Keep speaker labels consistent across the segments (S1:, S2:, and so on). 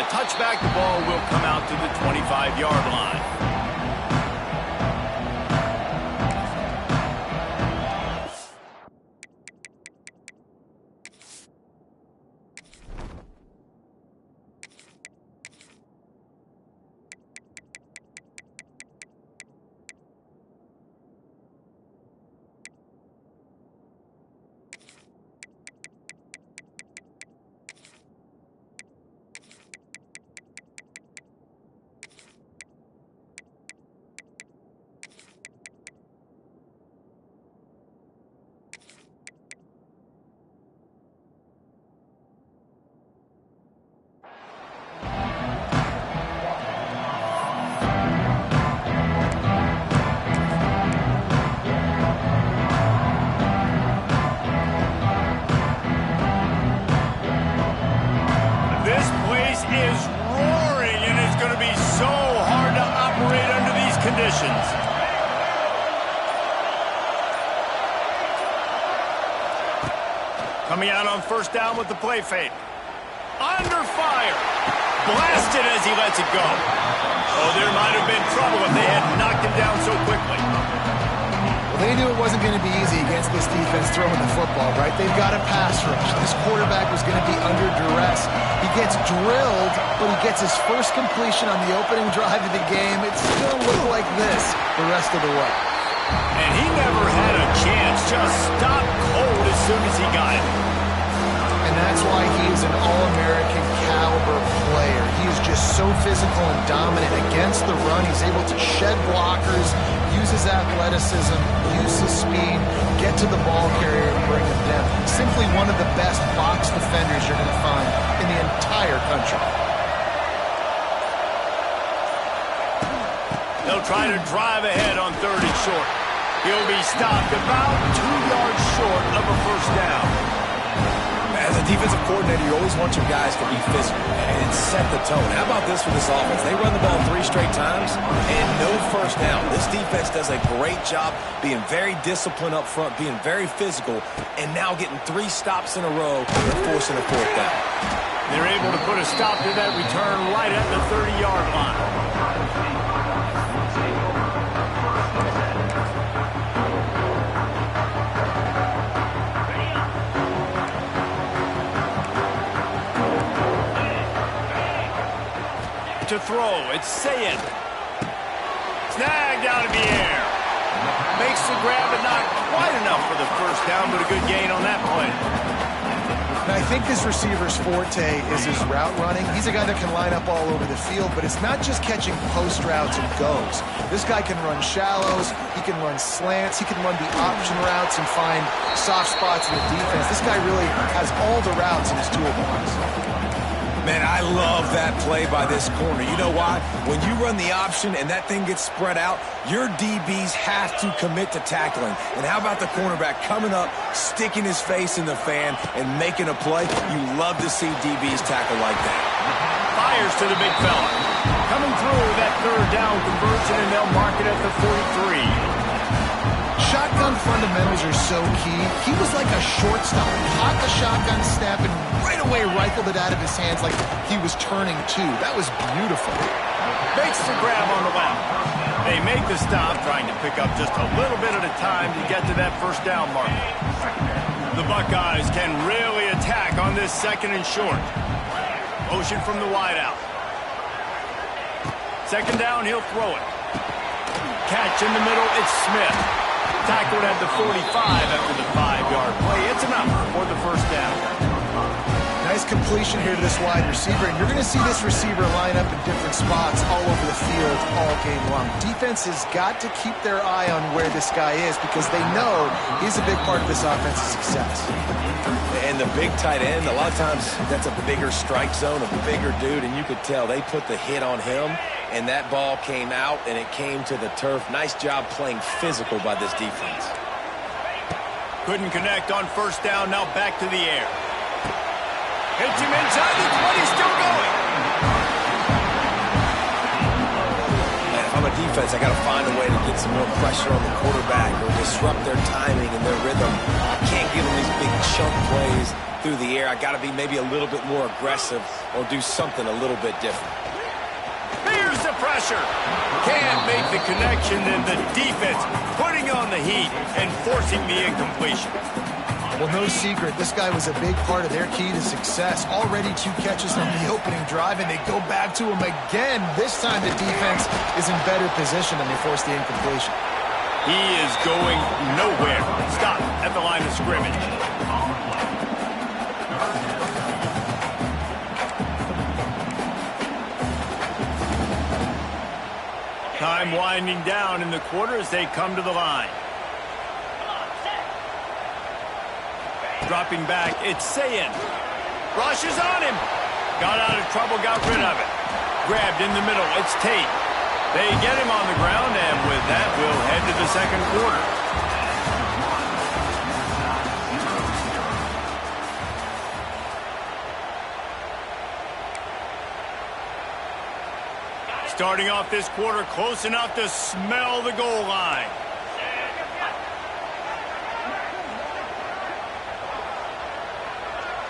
S1: touchback. The ball will come out to the 25-yard line. Coming out on first down with the play fake. Under fire. Blasted as he lets it go. Oh, there might have been trouble if they had knocked him down so quickly.
S2: Well, they knew it wasn't going to be easy against this defense throwing the football, right? They've got a pass rush. This quarterback was going to be under duress. He gets drilled, but he gets his first completion on the opening drive of the game. It's going to look like this the rest of the way.
S1: And he never had a chance. Just stopped cold as soon as he got it.
S2: And that's why he is an All-American caliber player. He is just so physical and dominant against the run. He's able to shed blockers, use his athleticism, use his speed, get to the ball carrier and bring him down. Simply one of the best box defenders you're going to find in the entire country.
S1: They'll try to drive ahead on 3rd and short. He'll be stopped about 2 yards short of a first down.
S3: As a defensive coordinator, you always want your guys to be physical and set the tone. How about this for this offense? They run the ball 3 straight times and no first down. This defense does a great job being very disciplined up front, being very physical, and now getting 3 stops in a row and forcing a 4th down.
S1: They're able to put a stop to that return right at the 30-yard line. To throw, it's Sayed. Snagged out of the air. Makes the grab, but not quite enough for the first down, but a good gain on that play.
S2: And I think this receiver's forte is his route running. He's a guy that can line up all over the field, but it's not just catching post routes and goes. This guy can run shallows, he can run slants, he can run the option routes and find soft spots in the defense. This guy really has all the routes in his toolbox.
S3: Man, I love that play by this corner. You know why? When you run the option and that thing gets spread out, your DBs have to commit to tackling. And how about the cornerback coming up, sticking his face in the fan, and making a play? You love to see DBs tackle like that.
S1: Fires to the big fella. Coming through that 3rd down conversion, and they'll mark it at the 43.
S2: Shotgun fundamentals are so key. He was like a shortstop. Caught the shotgun snap and right away rifled it out of his hands like he was turning 2. That was beautiful.
S1: Makes the grab on the left. They make the stop, trying to pick up just a little bit at a time to get to that first down mark. The Buckeyes can really attack on this 2nd and short. Motion from the wideout. 2nd down, he'll throw it. Catch in the middle, it's Smith. Tackled at the 45 after the 5-yard play. It's enough for the first down.
S2: Nice completion here to this wide receiver, and you're going to see this receiver line up in different spots all over the field all game long. Defense has got to keep their eye on where this guy is because they know he's a big part of this offense's success.
S3: And the big tight end, a lot of times that's a bigger strike zone, a bigger dude, and you could tell they put the hit on him, and that ball came out, and it came to the turf. Nice job playing physical by this defense.
S1: Couldn't connect on first down, now back to the air. Hits him inside the 20, still going.
S3: Man, if I'm a defense, I got to find a way to get some more pressure on the quarterback or disrupt their timing and their rhythm. can't give them these big chunk plays through the air. I got to be maybe a little bit more aggressive or do something a little bit different.
S1: Here's the pressure. Can't make the connection, and the defense putting on the heat and forcing the incompletion.
S2: Well, no secret, this guy was a big part of their key to success. Already 2 catches on the opening drive, and they go back to him again. This time the defense is in better position, and they force the incompletion.
S1: He is going nowhere. Stop at the line of scrimmage. Time winding down in the quarter as they come to the line. Dropping back, it's Sayin. Rushes on him. Got out of trouble, got rid of it. Grabbed in the middle, it's Tate. They get him on the ground, and with that, we'll head to the second quarter. Starting off this quarter close enough to smell the goal line.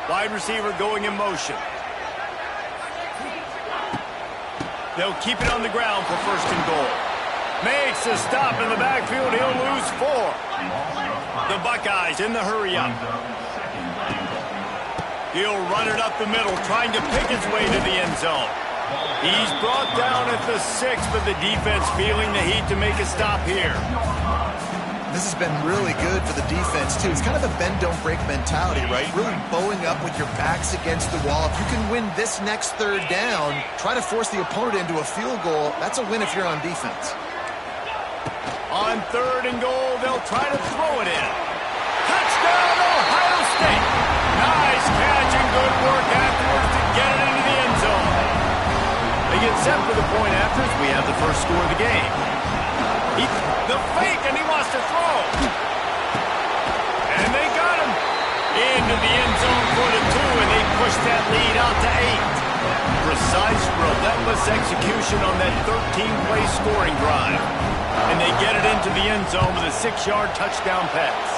S1: Wide receiver going in motion. They'll keep it on the ground for first and goal. Makes a stop in the backfield. He'll lose 4. The Buckeyes in the hurry-up. He'll run it up the middle, trying to pick his way to the end zone. He's brought down at the 6, but the defense feeling the heat to make a stop here.
S2: This has been really good for the defense, too. It's kind of a bend-don't-break mentality, right? Really bowing up with your backs against the wall. If you can win this next third down, try to force the opponent into a field goal. That's a win if you're on defense.
S1: On third and goal, they'll try to throw it in. Touchdown, Ohio State! Nice catch and good work afterwards to get it into the end zone. They get set for the point after as we have the first score of the game. The fake, and he wants to throw. And they got him. Into the end zone for the 2, and they push that lead out to 8. Precise, relentless execution on that 13-play scoring drive. And they get it into the end zone with a 6-yard touchdown pass.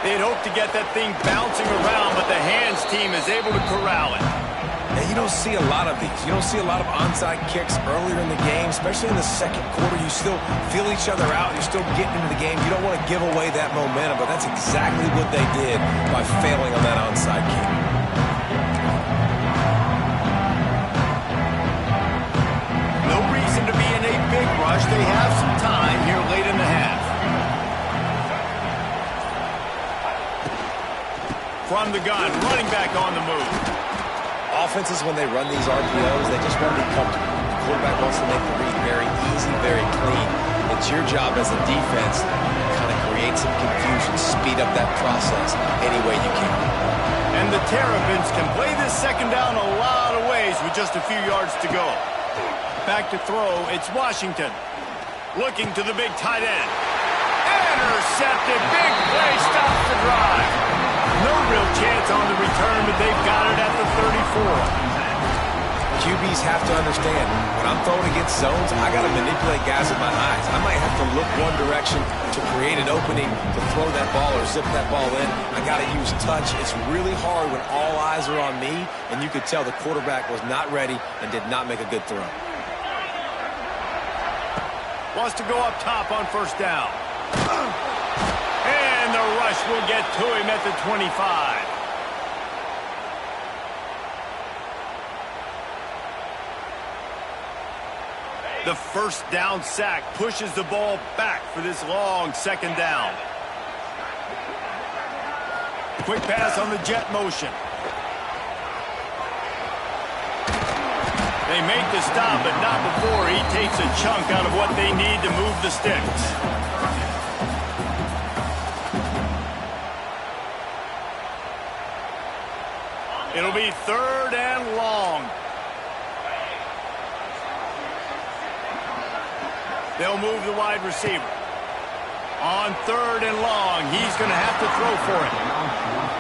S1: They'd hoped to get that thing bouncing around, but the hands team is able to corral it.
S3: And you don't see a lot of these. You don't see a lot of onside kicks earlier in the game, especially in the second quarter. You still feel each other out. You're still getting into the game. You don't want to give away that momentum, but that's exactly what they did by failing on that onside kick.
S1: No reason to be in a big rush. They have some time here late in the half. From the gun, running back on the move.
S3: Offenses, when they run these RPOs, they just want to be comfortable. The quarterback wants to make the read very easy, very clean. It's your job as a defense to kind of create some confusion, speed up that process any way you can.
S1: And the Terrapins can play this second down a lot of ways with just a few yards to go. Back to throw, it's Washington. Looking to the big tight end. Intercepted, big play, stops the drive. No real chance on the return, but they've got it at the 34.
S3: QBs have to understand, when I'm throwing against zones, I got to manipulate guys with my eyes. I might have to look one direction to create an opening to throw that ball or zip that ball in. I got to use touch. It's really hard when all eyes are on me, and you could tell the quarterback was not ready and did not make a good throw.
S1: Wants to go up top on first down. And the rush will get to him at the 25. The first down sack pushes the ball back for this long second down. Quick pass on the jet motion. They make the stop, but not before he takes a chunk out of what they need to move the sticks. It'll be third and long. They'll move the wide receiver. On third and long, he's going to have to throw for it.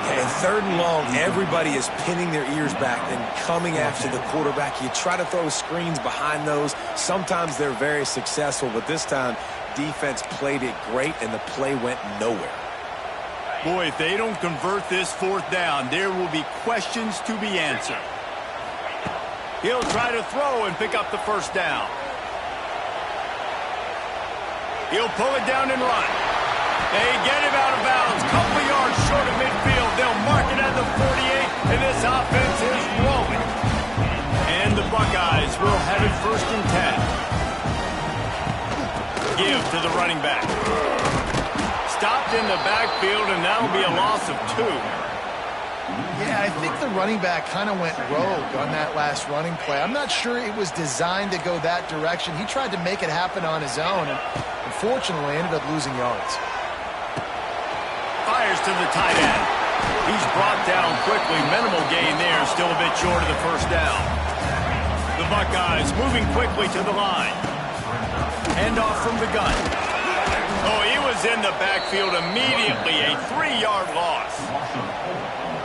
S3: Yeah, and third and long, everybody is pinning their ears back and coming after the quarterback. You try to throw screens behind those. Sometimes they're very successful, but this time, defense played it great, and the play went nowhere.
S1: Boy, if they don't convert this fourth down, there will be questions to be answered. He'll try to throw and pick up the first down. He'll pull it down and run. They get him out of bounds. Couple yards short of midfield. They'll mark it at the 48, and this offense is rolling. And the Buckeyes will have it 1st and 10. Give to the running back. Stopped in the backfield, and that'll be a loss of 2.
S2: Yeah, I think the running back kind of went rogue on that last running play. I'm not sure it was designed to go that direction. He tried to make it happen on his own, and unfortunately ended up losing yards.
S1: Fires to the tight end. He's brought down quickly. Minimal gain there, still a bit short of the first down. The Buckeyes moving quickly to the line. Handoff from the gun. Oh, he was in the backfield immediately. A 3-yard loss.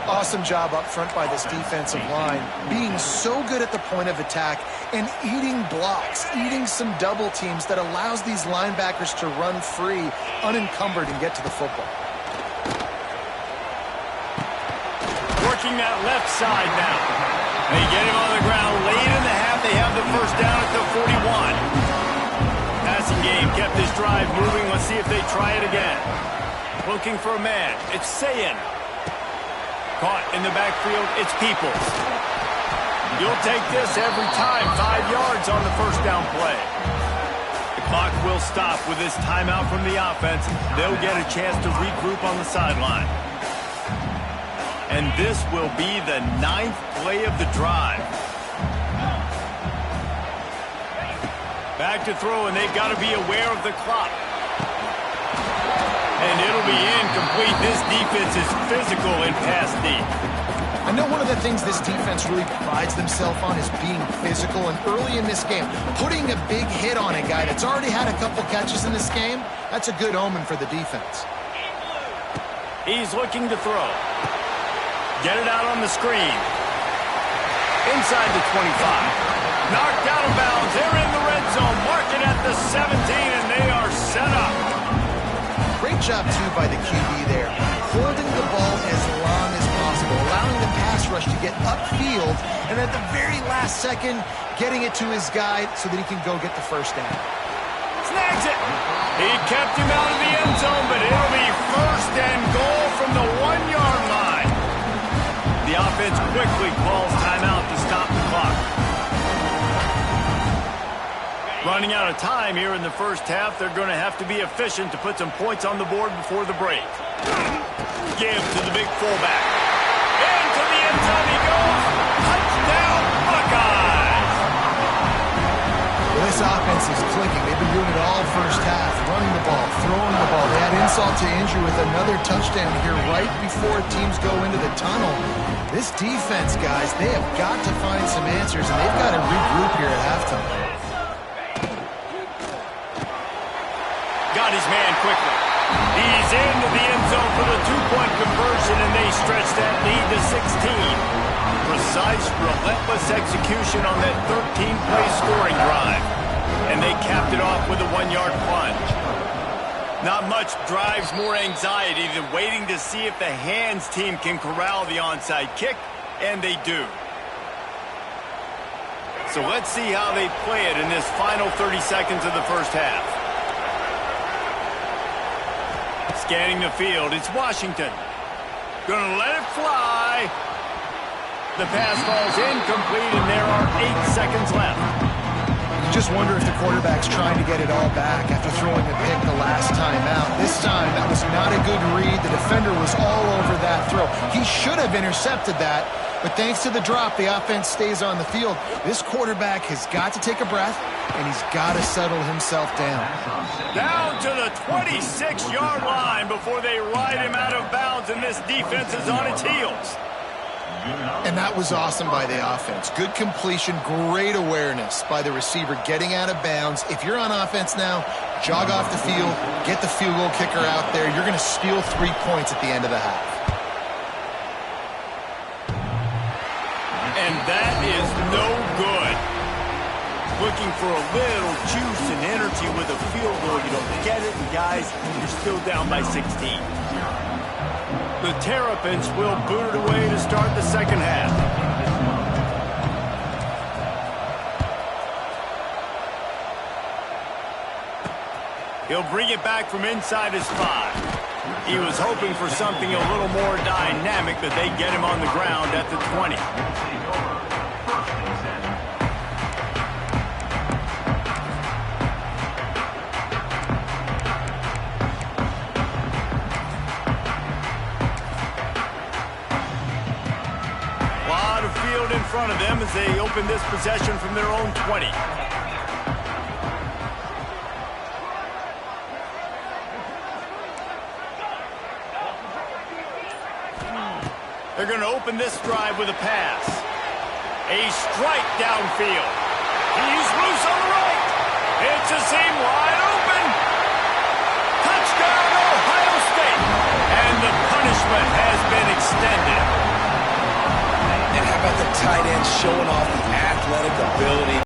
S2: Awesome job up front by this defensive line, being so good at the point of attack and eating blocks, eating some double teams that allows these linebackers to run free, unencumbered, and get to the football.
S1: Working that left side now. They get him on the ground late in the half. They have the first down at the 41. Passing game kept this drive moving. Let's see if they try it again. Looking for a man. It's Sayin. Caught in the backfield, it's Peoples. You'll take this every time. 5 yards on the first down play. The clock will stop with this timeout from the offense. They'll get a chance to regroup on the sideline. And this will be the 9th play of the drive. Back to throw, and they've got to be aware of the clock. And it'll be incomplete. This defense is physical in pass deep.
S2: I know one of the things this defense really prides themselves on is being physical, and early in this game, putting a big hit on a guy that's already had a couple catches in this game, that's a good omen for the defense.
S1: He's looking to throw. Get it out on the screen. Inside the 25. Knocked out of bounds. They're in the red zone. Mark it at the 17, and they are set up.
S2: Great job, too, by the QB there. Holding the ball as long as possible, allowing the pass rush to get upfield, and at the very last second, getting it to his guy so that he can go get the first down.
S1: Snags it. He kept him out of the end zone, but it'll be 1st and goal from the 1-yard line. The offense quickly calls timeout to stop the clock. Running out of time here in the first half. They're going to have to be efficient to put some points on the board before the break. Give to the big fullback. Into the end zone he goes. Touchdown, Buckeyes!
S2: Well, this offense is clicking. They've been doing it all first half. Running the ball, throwing the ball. They had insult to injury with another touchdown here right before teams go into the tunnel. This defense, guys, they have got to find some answers, and they've got to regroup here at halftime.
S1: Got his man quickly. He's into the end zone for the 2-point conversion, and they stretch that lead to 16. Precise, relentless execution on that 13-play scoring drive. And they capped it off with a 1-yard plunge. Not much drives more anxiety than waiting to see if the hands team can corral the onside kick, and they do. So let's see how they play it in this final 30 seconds of the first half. Scanning the field, it's Washington. Gonna let it fly. The pass falls incomplete, and there are 8 seconds left.
S2: You just wonder if the quarterback's trying to get it all back after throwing a pick the last time out. This time, that was not a good read. The defender was all over that throw. He should have intercepted that, but thanks to the drop, the offense stays on the field. This quarterback has got to take a breath, and he's got to settle himself down.
S1: Down to the 26-yard line before they ride him out of bounds, and this defense is on its heels.
S2: And that was awesome by the offense. Good completion, great awareness by the receiver getting out of bounds. If you're on offense now, jog off the field, get the field goal kicker out there. You're going to steal 3 points at the end of the half.
S1: And that is no good. Looking for a little juice and energy with a field goal. You don't get it, and guys, you're still down by 16. The Terrapins will boot it away to start the second half. He'll bring it back from inside his 5. He was hoping for something a little more dynamic, that they get him on the ground at the 20. A lot of field in front of them as they open this possession from their own 20. They're going to open this drive with a pass. A strike downfield. He's loose on the right. It's a seam wide open. Touchdown, Ohio State. And the punishment has been extended.
S3: And how about the tight end showing off the athletic ability